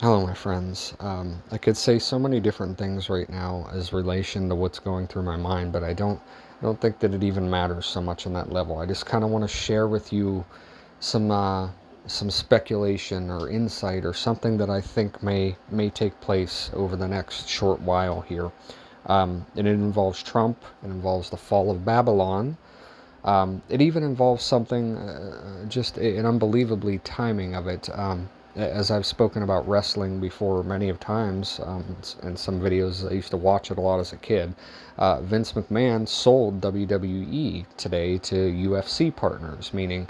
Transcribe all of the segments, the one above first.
Hello, my friends. I could say so many different things right now as relation to what's going through my mind, but I don't think that it even matters so much on that level. I just kind of want to share with you some uh, some speculation or insight or something that I think may take place over the next short while here. And it involves Trump. It involves the fall of Babylon. It even involves something, just an unbelievably timing of it. As I've spoken about wrestling before many of times, in some videos I used to watch it a lot as a kid. Vince McMahon sold WWE today to UFC partners, meaning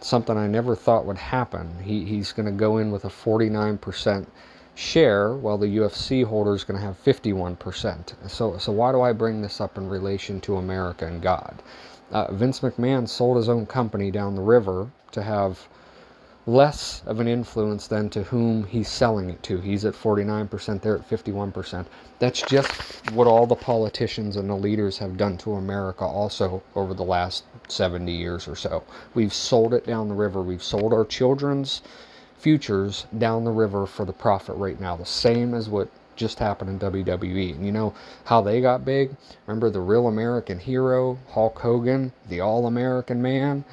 something I never thought would happen. He's going to go in with a 49% share, while the UFC holder is going to have 51%. So why do I bring this up in relation to America and God? Vince McMahon sold his own company down the river to have less of an influence than to whom he's selling it to. He's at 49%, they're at 51%. That's just what all the politicians and the leaders have done to America also over the last 70 years or so. We've sold it down the river. We've sold our children's futures down the river for the profit right now. The same as what just happened in WWE. And you know how they got big? Remember the real American hero, Hulk Hogan, the all-American man?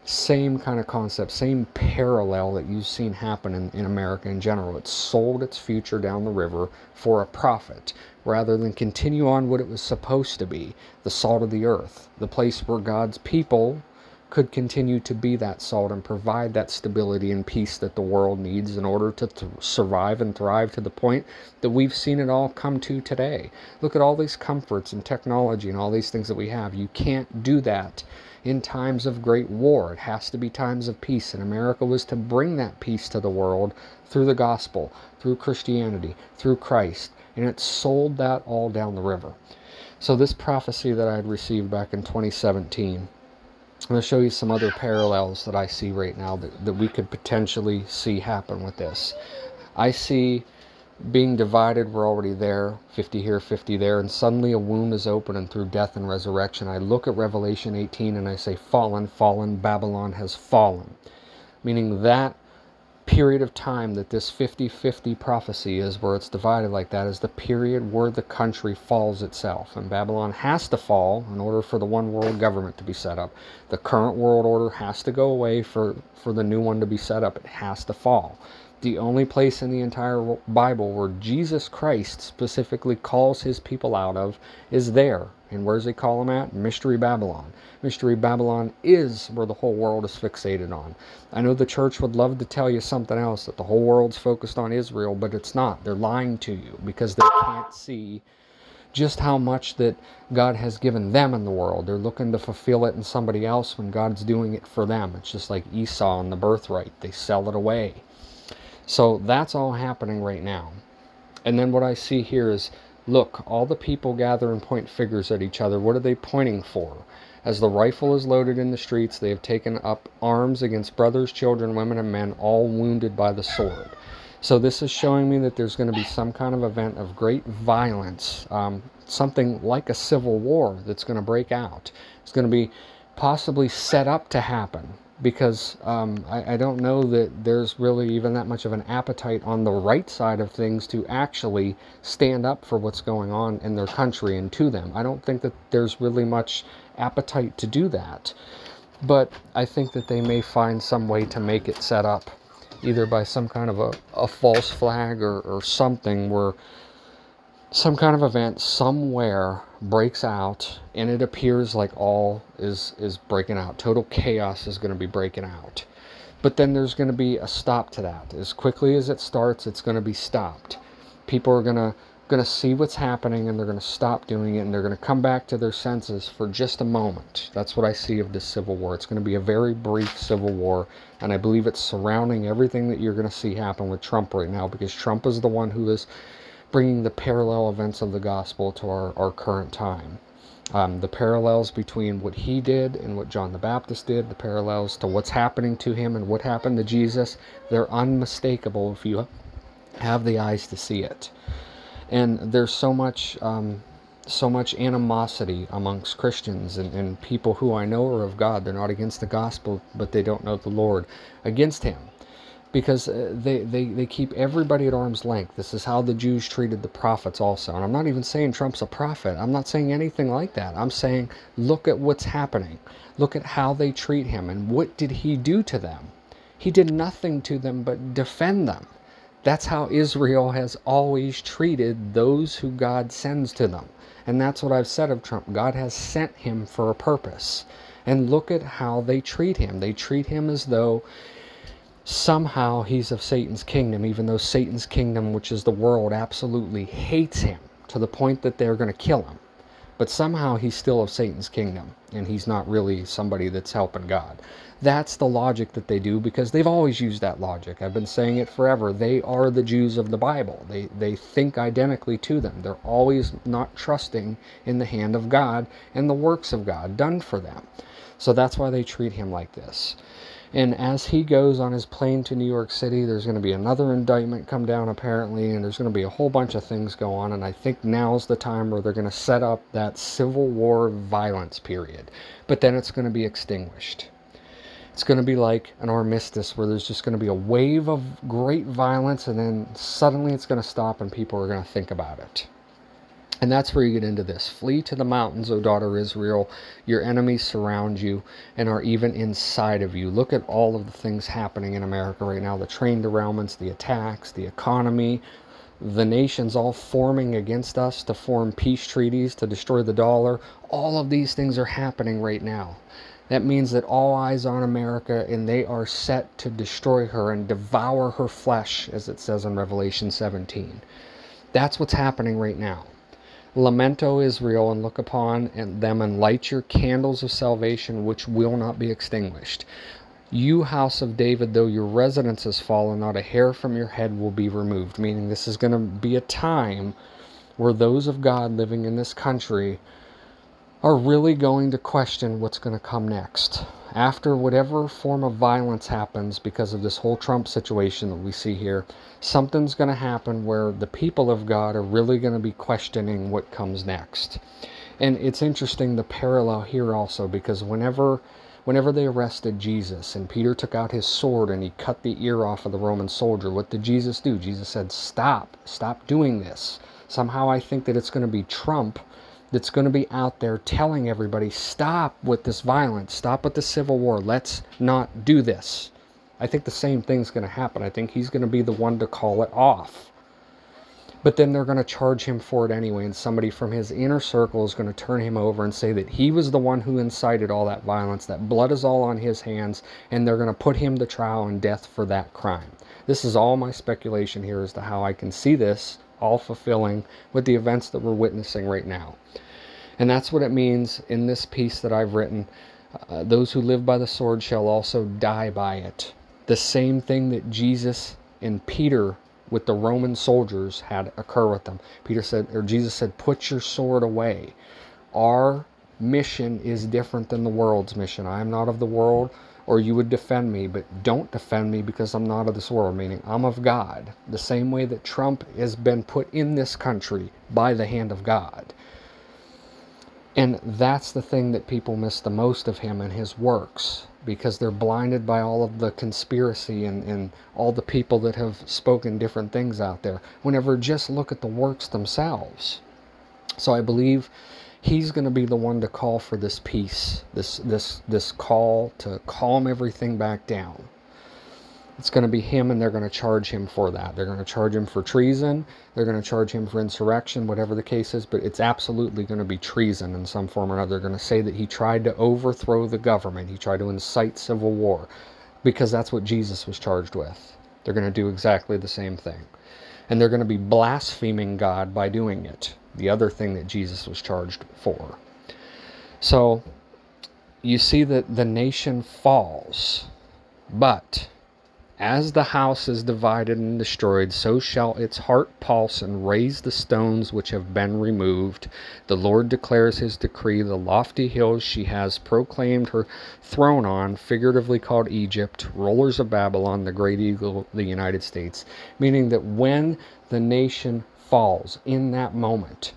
Same kind of concept, same parallel that you've seen happen in America in general. It sold its future down the river for a profit rather than continue on what it was supposed to be, the salt of the earth, the place where God's people could continue to be that salt and provide that stability and peace that the world needs in order to survive and thrive to the point that we've seen it all come to today. Look at all these comforts and technology and all these things that we have. You can't do that in times of great war. It has to be times of peace, and America was to bring that peace to the world through the gospel, through Christianity, through Christ, and it sold that all down the river. So this prophecy that I had received back in 2017, I'm going to show you some other parallels that I see right now that we could potentially see happen with this. I see being divided, we're already there, 50 here, 50 there, and suddenly a wound is open, and through death and resurrection, I look at Revelation 18 and I say, fallen, fallen, Babylon has fallen. Meaning that period of time that this 50-50 prophecy is, where it's divided like that, is the period where the country falls itself. And Babylon has to fall in order for the one world government to be set up. The current world order has to go away for the new one to be set up. It has to fall. The only place in the entire Bible where Jesus Christ specifically calls his people out of is there. And where does he call them at? Mystery Babylon. Mystery Babylon is where the whole world is fixated on. I know the church would love to tell you something else, that the whole world's focused on Israel, but it's not. They're lying to you because they can't see just how much that God has given them in the world. They're looking to fulfill it in somebody else when God's doing it for them. It's just like Esau and the birthright. They sell it away. So that's all happening right now. And then what I see here is, look, all the people gather and point fingers at each other. What are they pointing for? As the rifle is loaded in the streets, they have taken up arms against brothers, children, women, and men, all wounded by the sword. So this is showing me that there's going to be some kind of event of great violence, something like a civil war that's going to break out. It's going to be possibly set up to happen, because I don't know that there's really even that much of an appetite on the right side of things to actually stand up for what's going on in their country and to them. I don't think that there's really much appetite to do that. But I think that they may find some way to make it set up, either by some kind of a false flag or something, where some kind of event somewhere breaks out and it appears like all is breaking out. Total chaos is going to be breaking out. But then there's going to be a stop to that. As quickly as it starts, it's going to be stopped. People are going to see what's happening, and they're going to stop doing it, and they're going to come back to their senses for just a moment. That's what I see of this civil war. It's going to be a very brief civil war, and I believe it's surrounding everything that you're going to see happen with Trump right now, because Trump is the one who is bringing the parallel events of the gospel to our current time. The parallels between what he did and what John the Baptist did, the parallels to what's happening to him and what happened to Jesus, they're unmistakable if you have the eyes to see it. And there's so much animosity amongst Christians and people who I know are of God. They're not against the gospel, but they don't know the Lord, against him. because they keep everybody at arm's length. This is how the Jews treated the prophets also. And I'm not even saying Trump's a prophet. I'm not saying anything like that. I'm saying look at what's happening. Look at how they treat him. And what did he do to them? He did nothing to them but defend them. That's how Israel has always treated those who God sends to them. And that's what I've said of Trump. God has sent him for a purpose. And look at how they treat him. They treat him as though somehow he's of Satan's kingdom, even though Satan's kingdom, which is the world, absolutely hates him to the point that they're going to kill him. But somehow he's still of Satan's kingdom, and he's not really somebody that's helping God. That's the logic that they do, because they've always used that logic. I've been saying it forever. They are the Jews of the Bible. They think identically to them. They're always not trusting in the hand of God and the works of God done for them. So that's why they treat him like this. And as he goes on his plane to New York City, there's going to be another indictment come down apparently, and there's going to be a whole bunch of things go on, and I think now's the time where they're going to set up that Civil War violence period. But then it's going to be extinguished. It's going to be like an armistice where there's just going to be a wave of great violence, and then suddenly it's going to stop and people are going to think about it. And that's where you get into this. Flee to the mountains, O daughter Israel. Your enemies surround you and are even inside of you. Look at all of the things happening in America right now. The train derailments, the attacks, the economy. The nations all forming against us to form peace treaties to destroy the dollar. All of these things are happening right now. That means that all eyes are on America, and they are set to destroy her and devour her flesh, as it says in Revelation 17. That's what's happening right now. Lament, O Israel, and look upon them, and light your candles of salvation, which will not be extinguished. You, house of David, though your residence has fallen, not a hair from your head will be removed. Meaning this is going to be a time where those of God living in this country are really going to question what's going to come next. After whatever form of violence happens because of this whole Trump situation that we see here, something's going to happen where the people of God are really going to be questioning what comes next. And it's interesting, the parallel here also, because whenever they arrested Jesus and Peter took out his sword and he cut the ear off of the Roman soldier, what did Jesus do? Jesus said, stop doing this. Somehow I think that it's going to be Trump that's going to be out there telling everybody, stop with this violence, stop with the civil war, let's not do this. I think the same thing's going to happen. I think he's going to be the one to call it off. But then they're going to charge him for it anyway, and somebody from his inner circle is going to turn him over and say that he was the one who incited all that violence, that blood is all on his hands, and they're going to put him to trial and death for that crime. This is all my speculation here as to how I can see this all fulfilling with the events that we're witnessing right now. And that's what it means in this piece that I've written. Those who live by the sword shall also die by it. The same thing that Jesus and Peter with the Roman soldiers had occur with them. Jesus said, put your sword away. Our mission is different than the world's mission. I am not of the world, or you would defend me, but don't defend me because I'm not of this world, meaning I'm of God. The same way that Trump has been put in this country by the hand of God. And that's the thing that people miss the most of him and his works, because they're blinded by all of the conspiracy and all the people that have spoken different things out there, whenever just look at the works themselves. So I believe he's going to be the one to call for this peace, this call to calm everything back down. It's going to be him, and they're going to charge him for that. They're going to charge him for treason. They're going to charge him for insurrection, whatever the case is, but it's absolutely going to be treason in some form or another. They're going to say that he tried to overthrow the government. He tried to incite civil war, because that's what Jesus was charged with. They're going to do exactly the same thing. And they're going to be blaspheming God by doing it, the other thing that Jesus was charged for. So you see that the nation falls, but as the house is divided and destroyed, so shall its heart pulse and raise the stones which have been removed. The Lord declares his decree. The lofty hills she has proclaimed her throne on, figuratively called Egypt, rollers of Babylon, the great eagle, the United States. Meaning that when the nation falls, in that moment,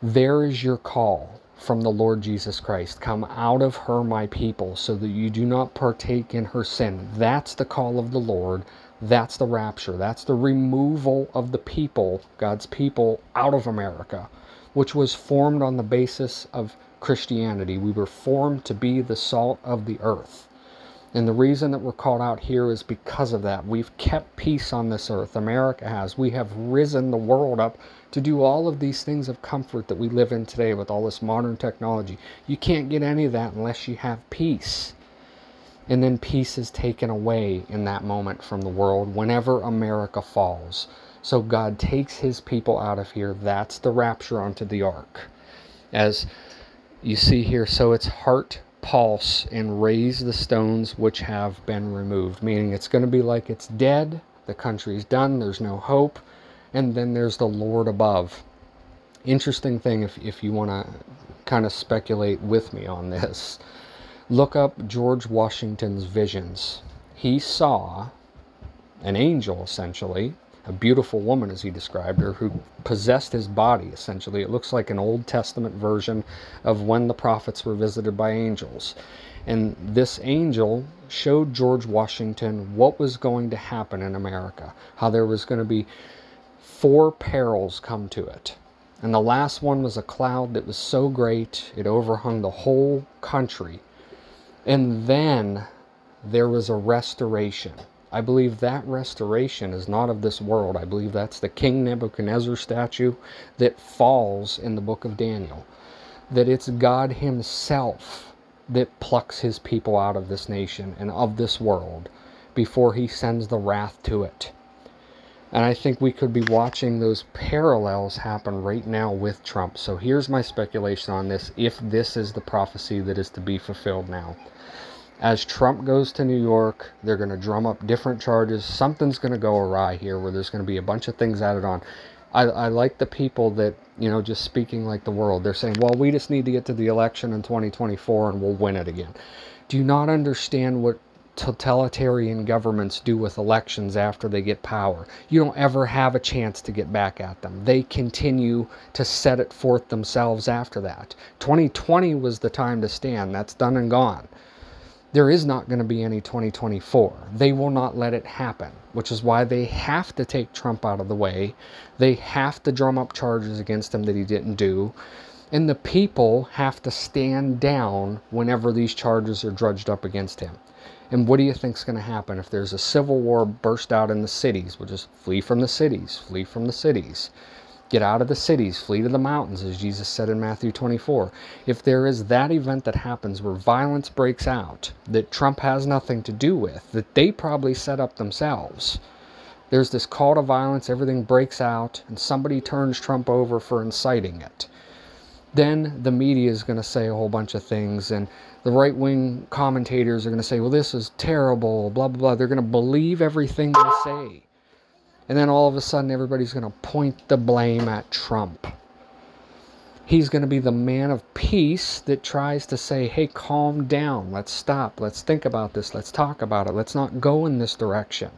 there is your call from the Lord Jesus Christ. Come out of her, my people, so that you do not partake in her sin. That's the call of the Lord That's the rapture. That's the removal of the people, God's people, out of America, which was formed on the basis of Christianity. We were formed to be the salt of the earth. And the reason that we're called out here is because of that. We've kept peace on this earth. America has. We have risen the world up to do all of these things of comfort that we live in today with all this modern technology. You can't get any of that unless you have peace. And then peace is taken away in that moment from the world whenever America falls. So God takes his people out of here. That's the rapture onto the ark. As you see here, so it's heart, pulse, and raise the stones which have been removed. Meaning it's going to be like it's dead, the country's done, there's no hope, and then there's the Lord above. Interesting thing, if you want to kind of speculate with me on this, look up George Washington's visions. He saw an angel, essentially, a beautiful woman, as he described her, who possessed his body, essentially. It looks like an Old Testament version of when the prophets were visited by angels. And this angel showed George Washington what was going to happen in America, how there was going to be 4 perils come to it. And the last one was a cloud that was so great, it overhung the whole country. And then there was a restoration. I believe that restoration is not of this world. I believe that's the King Nebuchadnezzar statue that falls in the book of Daniel. That it's God himself that plucks his people out of this nation and of this world before he sends the wrath to it. And I think we could be watching those parallels happen right now with Trump. So here's my speculation on this, if this is the prophecy that is to be fulfilled now. As Trump goes to New York, they're going to drum up different charges. Something's going to go awry here where there's going to be a bunch of things added on. I like the people that, you know, just speaking like the world. They're saying, well, we just need to get to the election in 2024 and we'll win it again. Do you not understand what totalitarian governments do with elections after they get power? You don't ever have a chance to get back at them. They continue to set it forth themselves after that. 2020 was the time to stand. That's done and gone. There is not going to be any 2024. They will not let it happen, which is why they have to take Trump out of the way. They have to drum up charges against him that he didn't do. And the people have to stand down whenever these charges are drudged up against him. And what do you think is going to happen if there's a civil war burst out in the cities? We'll just flee from the cities, flee from the cities. Get out of the cities, flee to the mountains, as Jesus said in Matthew 24. If there is that event that happens where violence breaks out, that Trump has nothing to do with, that they probably set up themselves, there's this call to violence, everything breaks out, and somebody turns Trump over for inciting it. Then the media is going to say a whole bunch of things, and the right-wing commentators are going to say, well, this is terrible, blah, blah, blah. They're going to believe everything they say. And then all of a sudden, everybody's going to point the blame at Trump. He's going to be the man of peace that tries to say, hey, calm down. Let's stop. Let's think about this. Let's talk about it. Let's not go in this direction.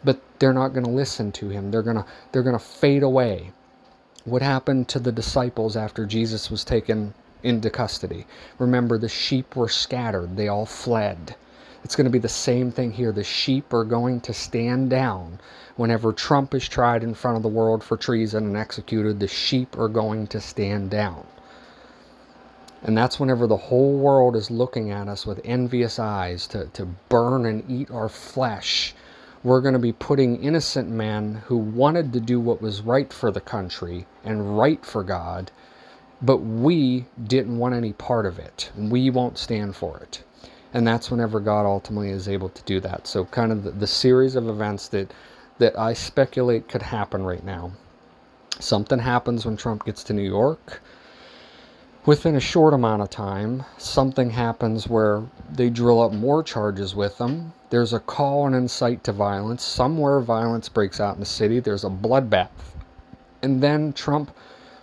But they're not going to listen to him. They're going to fade away. What happened to the disciples after Jesus was taken into custody? Remember, the sheep were scattered. They all fled. It's going to be the same thing here. The sheep are going to stand down. Whenever Trump is tried in front of the world for treason and executed, the sheep are going to stand down. And that's whenever the whole world is looking at us with envious eyes to burn and eat our flesh. We're going to be putting innocent men who wanted to do what was right for the country and right for God, but we didn't want any part of it. We won't stand for it. And that's whenever God ultimately is able to do that. So kind of the series of events that I speculate could happen right now. Something happens when Trump gets to New York. Within a short amount of time, something happens where they drill up more charges with them. There's a call and incite to violence. Somewhere violence breaks out in the city. There's a bloodbath. And then Trump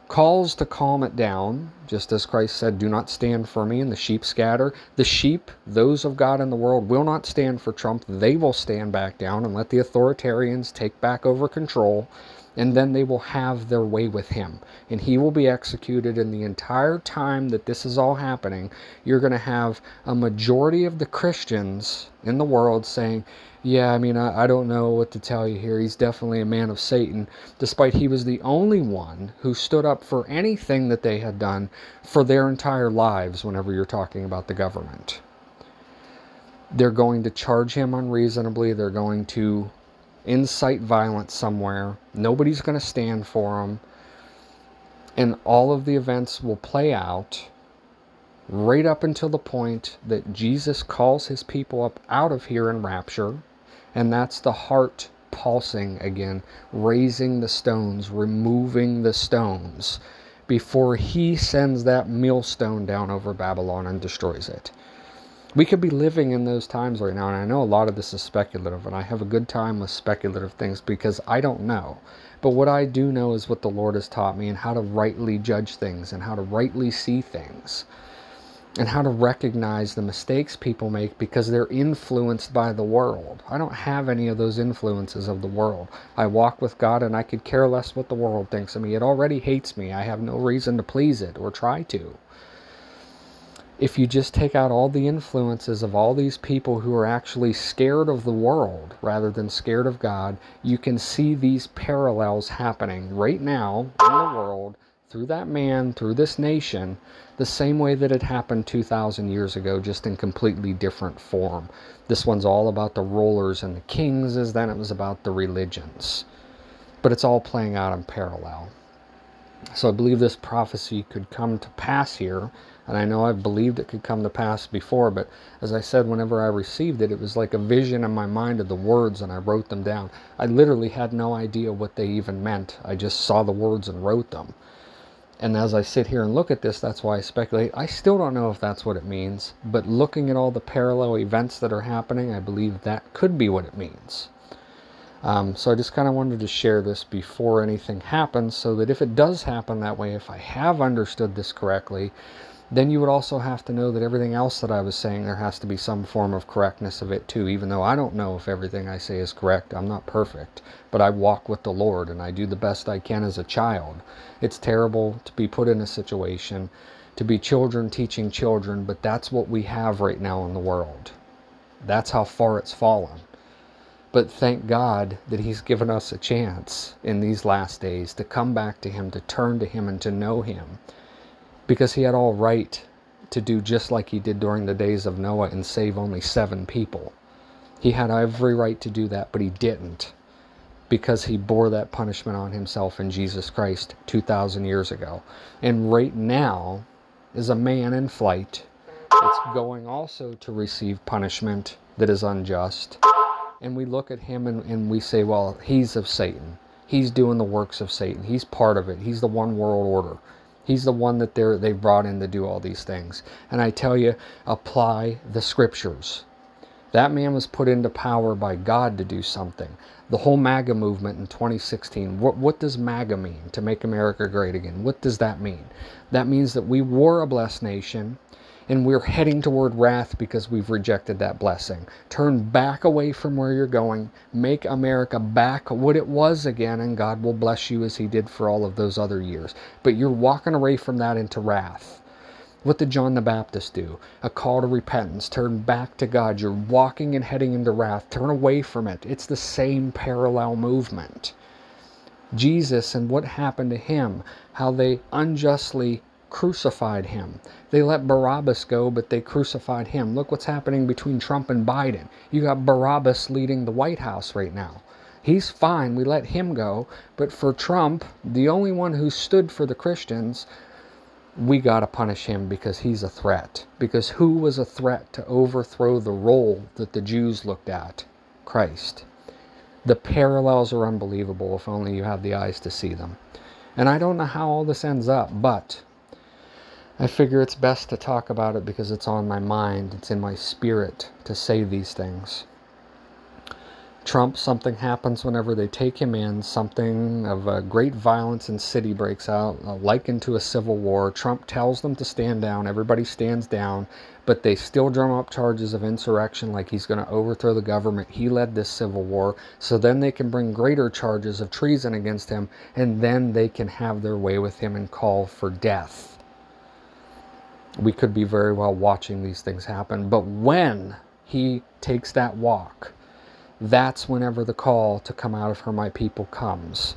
calls to calm it down, just as Christ said, do not stand for me, and the sheep scatter. The sheep, those of God in the world, will not stand for Trump. They will stand back down and let the authoritarians take back over control. And then they will have their way with him. And he will be executed. And the entire time that this is all happening, you're going to have a majority of the Christians in the world saying, yeah, I mean, I don't know what to tell you here. He's definitely a man of Satan, despite he was the only one who stood up for anything that they had done for their entire lives whenever you're talking about the government. They're going to charge him unreasonably. They're going to incite violence somewhere. Nobody's going to stand for him. And all of the events will play out right up until the point that Jesus calls his people up out of here in rapture. And that's the heart pulsing again, raising the stones, removing the stones, before he sends that millstone down over Babylon and destroys it. We could be living in those times right now, and I know a lot of this is speculative, and I have a good time with speculative things because I don't know. But what I do know is what the Lord has taught me, and how to rightly judge things, and how to rightly see things, and how to recognize the mistakes people make because they're influenced by the world. I don't have any of those influences of the world. I walk with God, and I could care less what the world thinks of me. It already hates me. I have no reason to please it or try to. If you just take out all the influences of all these people who are actually scared of the world rather than scared of God, you can see these parallels happening right now in the world, through that man, through this nation, the same way that it happened 2,000 years ago, just in completely different form. This one's all about the rulers and the kings, as then it was about the religions. But it's all playing out in parallel. So I believe this prophecy could come to pass here. And I know I've believed it could come to pass before, but as I said, whenever I received it, it was like a vision in my mind of the words, and I wrote them down. I literally had no idea what they even meant. I just saw the words and wrote them. And as I sit here and look at this, that's why I speculate. I still don't know if that's what it means, but looking at all the parallel events that are happening, I believe that could be what it means. So I just kind of wanted to share this before anything happens, so that if it does happen that way, if I have understood this correctly, then you would also have to know that everything else that I was saying, there has to be some form of correctness of it too, even though I don't know if everything I say is correct. I'm not perfect, but I walk with the Lord, and I do the best I can as a child. It's terrible to be put in a situation, to be children teaching children, but that's what we have right now in the world. That's how far it's fallen. But thank God that he's given us a chance in these last days to come back to him, to turn to him, and to know him. Because he had all right to do just like he did during the days of Noah and save only 7 people. He had every right to do that, but he didn't. Because he bore that punishment on himself in Jesus Christ 2,000 years ago. And right now is a man in flight that's going also to receive punishment that is unjust. And we look at him and we say, well, he's of Satan. He's doing the works of Satan. He's part of it. He's the one world order. He's the one that they brought in to do all these things. And I tell you, apply the scriptures. That man was put into power by God to do something. The whole MAGA movement in 2016, what does MAGA mean? To make America great again. What does that mean? That means that we were a blessed nation, and we're heading toward wrath because we've rejected that blessing. Turn back away from where you're going. Make America back what it was again, and God will bless you as he did for all of those other years. But you're walking away from that into wrath. What did John the Baptist do? A call to repentance. Turn back to God. You're walking and heading into wrath. Turn away from it. It's the same parallel movement. Jesus and what happened to him, how they unjustly crucified him. They let Barabbas go, but they crucified him. Look what's happening between Trump and Biden. You got Barabbas leading the White House right now. He's fine. We let him go. But for Trump, the only one who stood for the Christians, we got to punish him because he's a threat. Because who was a threat to overthrow the role that the Jews looked at? Christ. The parallels are unbelievable if only you have the eyes to see them. And I don't know how all this ends up, but I figure it's best to talk about it because it's on my mind. It's in my spirit to say these things. Trump, something happens whenever they take him in. Something of great violence in city breaks out, likened to a civil war. Trump tells them to stand down. Everybody stands down, but they still drum up charges of insurrection, like he's going to overthrow the government. He led this civil war. So then they can bring greater charges of treason against him, and then they can have their way with him and call for death. We could be very well watching these things happen. But when he takes that walk, that's whenever the call to come out of her, my people, comes.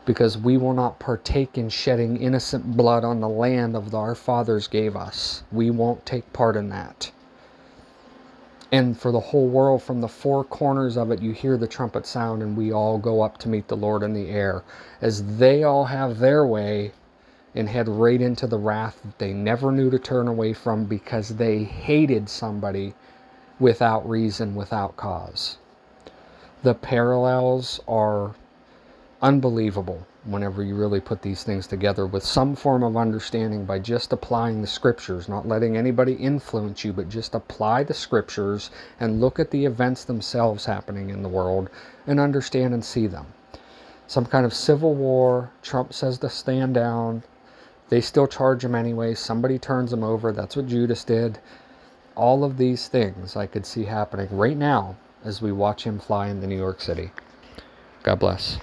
Because we will not partake in shedding innocent blood on the land of our fathers gave us. We won't take part in that. And for the whole world, from the four corners of it, you hear the trumpet sound, and we all go up to meet the Lord in the air, as they all have their way and head right into the wrath that they never knew to turn away from, because they hated somebody without reason, without cause. The parallels are unbelievable whenever you really put these things together with some form of understanding, by just applying the scriptures, not letting anybody influence you, but just apply the scriptures and look at the events themselves happening in the world and understand and see them. Some kind of civil war, Trump says to stand down, they still charge him anyway, somebody turns him over, that's what Judas did. All of these things I could see happening right now as we watch him fly into New York City. God bless.